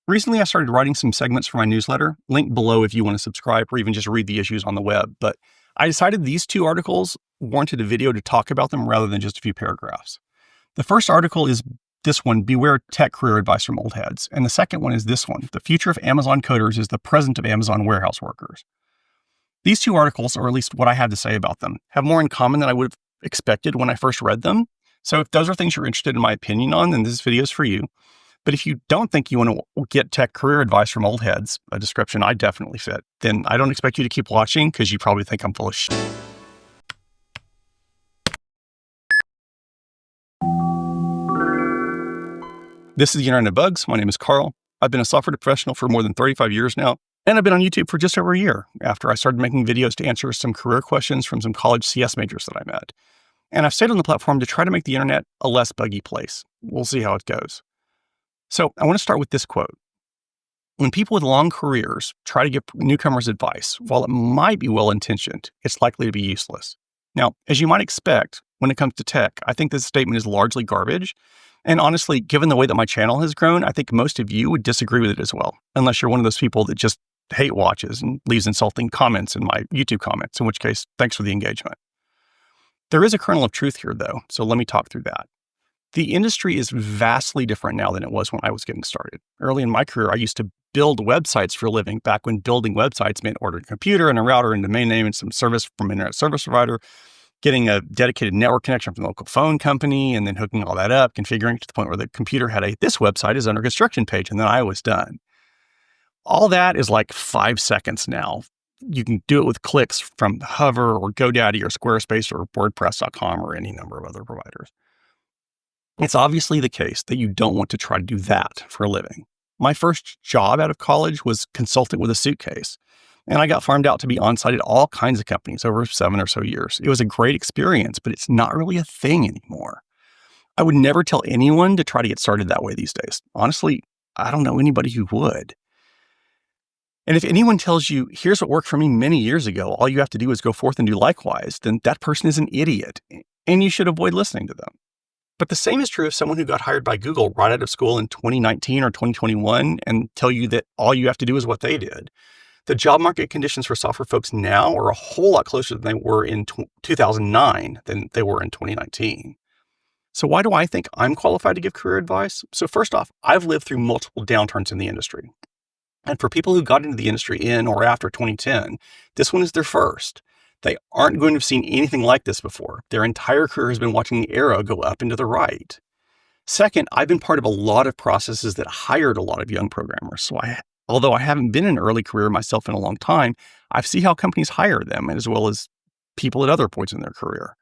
Recently, I started writing some segments for my newsletter, link below if you want to subscribe or even just read the issues on the web. But I decided these two articles warranted a video to talk about them rather than just a few paragraphs. The first article is this one, Beware Tech Career Advice from Old Heads. And the second one is this one, The Future of Amazon Coders is the Present of Amazon Warehouse Workers. These two articles, or at least what I have to say about them, have more in common than I would have expected when I first read them. So if those are things you're interested in my opinion on, then this video is for you. But if you don't think you want to get tech career advice from old heads, a description I definitely fit, then I don't expect you to keep watching because you probably think I'm full of shit. This is the Internet of Bugs. My name is Carl. I've been a software professional for more than 35 years now, and I've been on YouTube for just over a year after I started making videos to answer some career questions from some college CS majors that I met. And I've stayed on the platform to try to make the internet a less buggy place. We'll see how it goes. So I want to start with this quote. When people with long careers try to give newcomers advice, while it might be well-intentioned, it's likely to be useless. Now, as you might expect, when it comes to tech, I think this statement is largely garbage. And honestly, given the way that my channel has grown, I think most of you would disagree with it as well, unless you're one of those people that just hate watches and leaves insulting comments in my YouTube comments, in which case, thanks for the engagement. There is a kernel of truth here, though, so let me talk through that. The industry is vastly different now than it was when I was getting started. Early in my career, I used to build websites for a living, back when building websites meant ordering a computer and a router and domain name and some service from an internet service provider, getting a dedicated network connection from the local phone company, and then hooking all that up, configuring it to the point where the computer had this website is under construction page, and then I was done. All that is like 5 seconds now. You can do it with clicks from Hover or GoDaddy or Squarespace or WordPress.com or any number of other providers. It's obviously the case that you don't want to try to do that for a living. My first job out of college was consultant with a suitcase, and I got farmed out to be on-site at all kinds of companies over 7 or so years. It was a great experience, but it's not really a thing anymore. I would never tell anyone to try to get started that way these days. Honestly, I don't know anybody who would. And if anyone tells you, here's what worked for me many years ago, all you have to do is go forth and do likewise, then that person is an idiot, and you should avoid listening to them. But the same is true of someone who got hired by Google right out of school in 2019 or 2021 and tell you that all you have to do is what they did. The job market conditions for software folks now are a whole lot closer than they were in 2009 than they were in 2019. So why do I think I'm qualified to give career advice? So first off, I've lived through multiple downturns in the industry. And for people who got into the industry in or after 2010, this one is their first. They aren't going to have seen anything like this before. Their entire career has been watching the arrow go up and to the right. Second, I've been part of a lot of processes that hired a lot of young programmers. So although I haven't been in an early career myself in a long time, I've seen how companies hire them as well as people at other points in their career.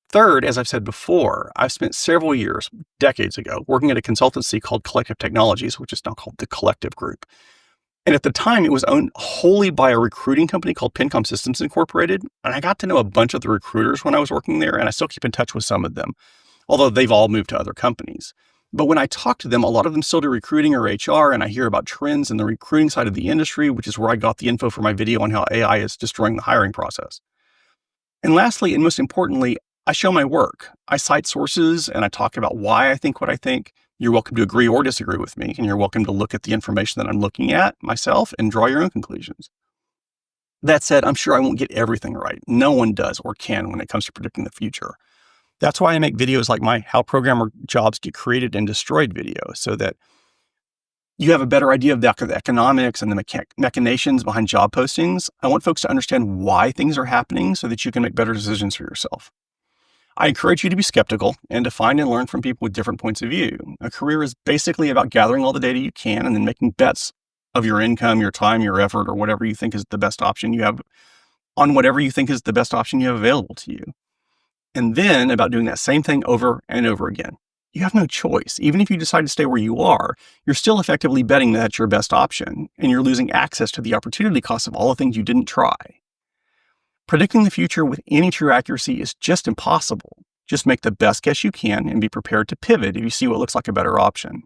Third, as I've said before, I've spent several years, decades ago, working at a consultancy called Collective Technologies, which is now called the Collective Group. And at the time, it was owned wholly by a recruiting company called Pencom Systems Incorporated. And I got to know a bunch of the recruiters when I was working there, and I still keep in touch with some of them, although they've all moved to other companies. But when I talk to them, a lot of them still do recruiting or HR, and I hear about trends in the recruiting side of the industry, which is where I got the info for my video on how AI is destroying the hiring process. And lastly, and most importantly, I show my work. I cite sources, and I talk about why I think what I think. You're welcome to agree or disagree with me, and you're welcome to look at the information that I'm looking at myself and draw your own conclusions. That said, I'm sure I won't get everything right. No one does or can when it comes to predicting the future. That's why I make videos like my How Programmer Jobs Get Created and Destroyed video, so that you have a better idea of the economics and the machinations behind job postings. I want folks to understand why things are happening so that you can make better decisions for yourself. I encourage you to be skeptical and to find and learn from people with different points of view. A career is basically about gathering all the data you can and then making bets of your income, your time, your effort, or whatever you think is the best option you have on whatever you think is the best option you have available to you. And then about doing that same thing over and over again. You have no choice. Even if you decide to stay where you are, you're still effectively betting that that's your best option, and you're losing access to the opportunity cost of all the things you didn't try. Predicting the future with any true accuracy is just impossible. Just make the best guess you can and be prepared to pivot if you see what looks like a better option.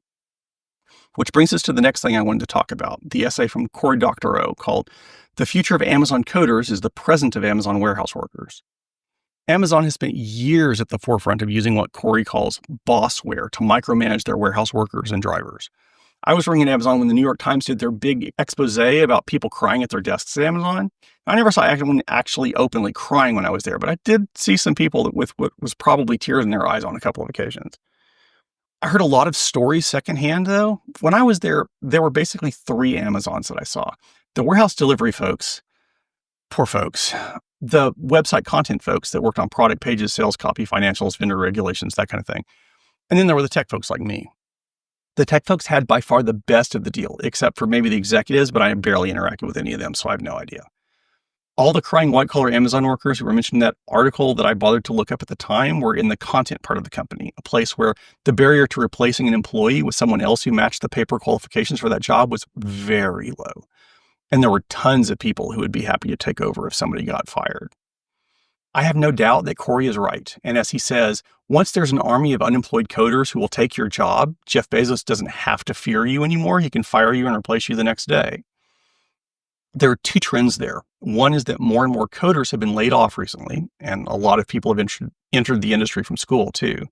Which brings us to the next thing I wanted to talk about, the essay from Cory Doctorow called The Future of Amazon Coders is the Present of Amazon Warehouse Workers. Amazon has spent years at the forefront of using what Cory calls Bossware to micromanage their warehouse workers and drivers. I was working at Amazon when the New York Times did their big expose about people crying at their desks at Amazon. I never saw anyone actually openly crying when I was there, but I did see some people with what was probably tears in their eyes on a couple of occasions. I heard a lot of stories secondhand, though. When I was there, there were basically 3 Amazons that I saw. The warehouse delivery folks, poor folks. The website content folks that worked on product pages, sales copy, financials, vendor regulations, that kind of thing. And then there were the tech folks like me. The tech folks had by far the best of the deal, except for maybe the executives, but I barely interacted with any of them, so I have no idea. All the crying white-collar Amazon workers who were mentioned in that article that I bothered to look up at the time were in the content part of the company, a place where the barrier to replacing an employee with someone else who matched the paper qualifications for that job was very low. And there were tons of people who would be happy to take over if somebody got fired. I have no doubt that Corey is right. And as he says, once there's an army of unemployed coders who will take your job, Jeff Bezos doesn't have to fear you anymore. He can fire you and replace you the next day. There are 2 trends there. One is that more and more coders have been laid off recently, and a lot of people have entered the industry from school too.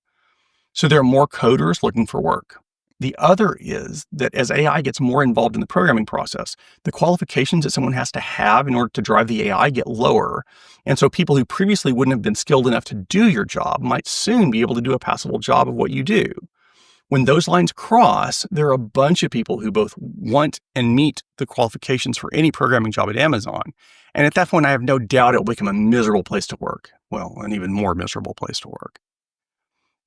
So there are more coders looking for work. The other is that as AI gets more involved in the programming process, the qualifications that someone has to have in order to drive the AI get lower. And so people who previously wouldn't have been skilled enough to do your job might soon be able to do a passable job of what you do. When those lines cross, there are a bunch of people who both want and meet the qualifications for any programming job at Amazon. And at that point, I have no doubt it will become a miserable place to work. Well, an even more miserable place to work.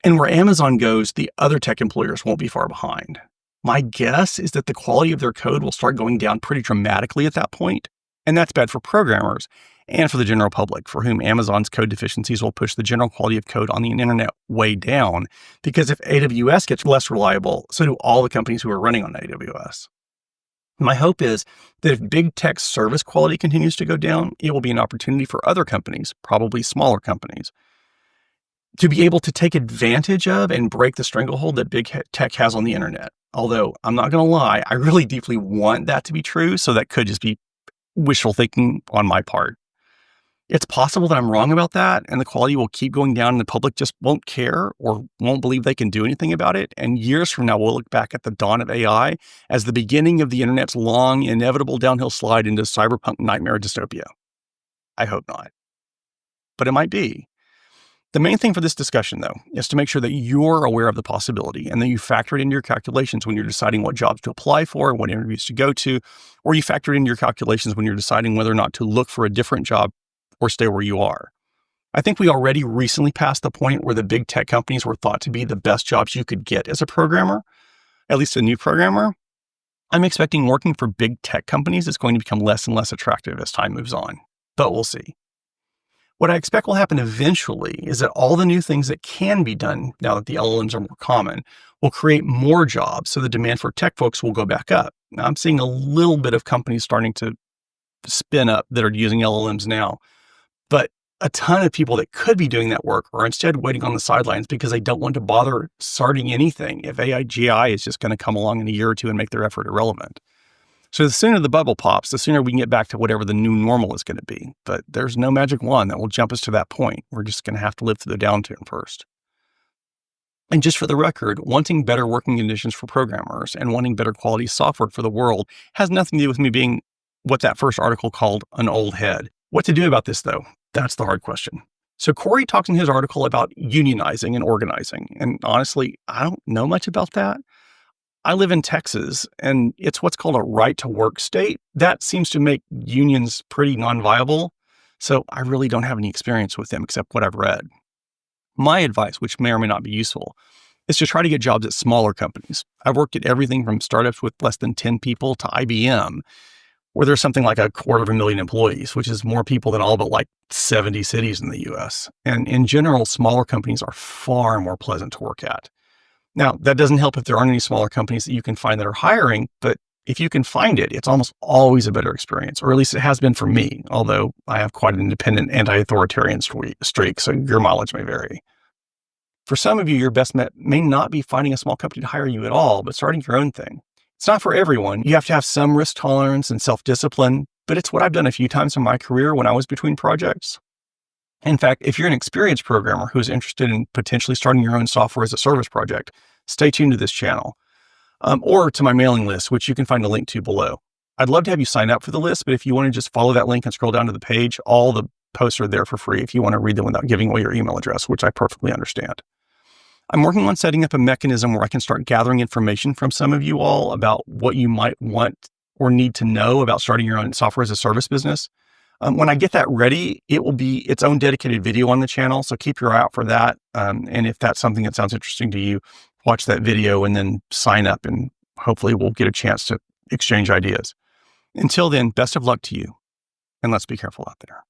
And where Amazon goes, the other tech employers won't be far behind. My guess is that the quality of their code will start going down pretty dramatically at that point. And that's bad for programmers and for the general public, for whom Amazon's code deficiencies will push the general quality of code on the internet way down. Because if AWS gets less reliable, so do all the companies who are running on AWS. My hope is that if big tech service quality continues to go down, it will be an opportunity for other companies, probably smaller companies, to be able to take advantage of and break the stranglehold that big tech has on the internet. Although, I'm not going to lie, I really deeply want that to be true, so that could just be wishful thinking on my part. It's possible that I'm wrong about that, and the quality will keep going down and the public just won't care or won't believe they can do anything about it. And years from now, we'll look back at the dawn of AI as the beginning of the internet's long, inevitable downhill slide into cyberpunk nightmare dystopia. I hope not. But it might be. The main thing for this discussion, though, is to make sure that you're aware of the possibility and that you factor it into your calculations when you're deciding what jobs to apply for, what interviews to go to, or you factor it into your calculations when you're deciding whether or not to look for a different job or stay where you are. I think we already recently passed the point where the big tech companies were thought to be the best jobs you could get as a programmer, at least a new programmer. I'm expecting working for big tech companies is going to become less and less attractive as time moves on, but we'll see. What I expect will happen eventually is that all the new things that can be done now that the LLMs are more common will create more jobs, so the demand for tech folks will go back up. Now, I'm seeing a little bit of companies starting to spin up that are using LLMs now, but a ton of people that could be doing that work are instead waiting on the sidelines because they don't want to bother starting anything if AI is just going to come along in a year or two and make their effort irrelevant. So the sooner the bubble pops, the sooner we can get back to whatever the new normal is going to be. But there's no magic wand that will jump us to that point. We're just going to have to live through the downturn first. And just for the record, wanting better working conditions for programmers and wanting better quality software for the world has nothing to do with me being what that first article called an old head. What to do about this, though? That's the hard question. So Corey talks in his article about unionizing and organizing. And honestly, I don't know much about that. I live in Texas, and it's what's called a right-to-work state. That seems to make unions pretty non-viable, so I really don't have any experience with them except what I've read. My advice, which may or may not be useful, is to try to get jobs at smaller companies. I've worked at everything from startups with less than 10 people to IBM, where there's something like 250,000 employees, which is more people than all but like 70 cities in the US. And in general, smaller companies are far more pleasant to work at. Now, that doesn't help if there aren't any smaller companies that you can find that are hiring, but if you can find it, it's almost always a better experience, or at least it has been for me, although I have quite an independent, anti-authoritarian streak, so your mileage may vary. For some of you, your best bet may not be finding a small company to hire you at all, but starting your own thing. It's not for everyone. You have to have some risk tolerance and self-discipline, but it's what I've done a few times in my career when I was between projects. In fact, if you're an experienced programmer who's interested in potentially starting your own software as a service project, stay tuned to this channel. or to my mailing list, which you can find a link to below. I'd love to have you sign up for the list, but if you want to just follow that link and scroll down to the page, all the posts are there for free if you want to read them without giving away your email address, which I perfectly understand. I'm working on setting up a mechanism where I can start gathering information from some of you all about what you might want or need to know about starting your own software as a service business. When I get that ready, it will be its own dedicated video on the channel. So keep your eye out for that. And if that's something that sounds interesting to you, watch that video and then sign up, and hopefully we'll get a chance to exchange ideas. Until then, best of luck to you, and let's be careful out there.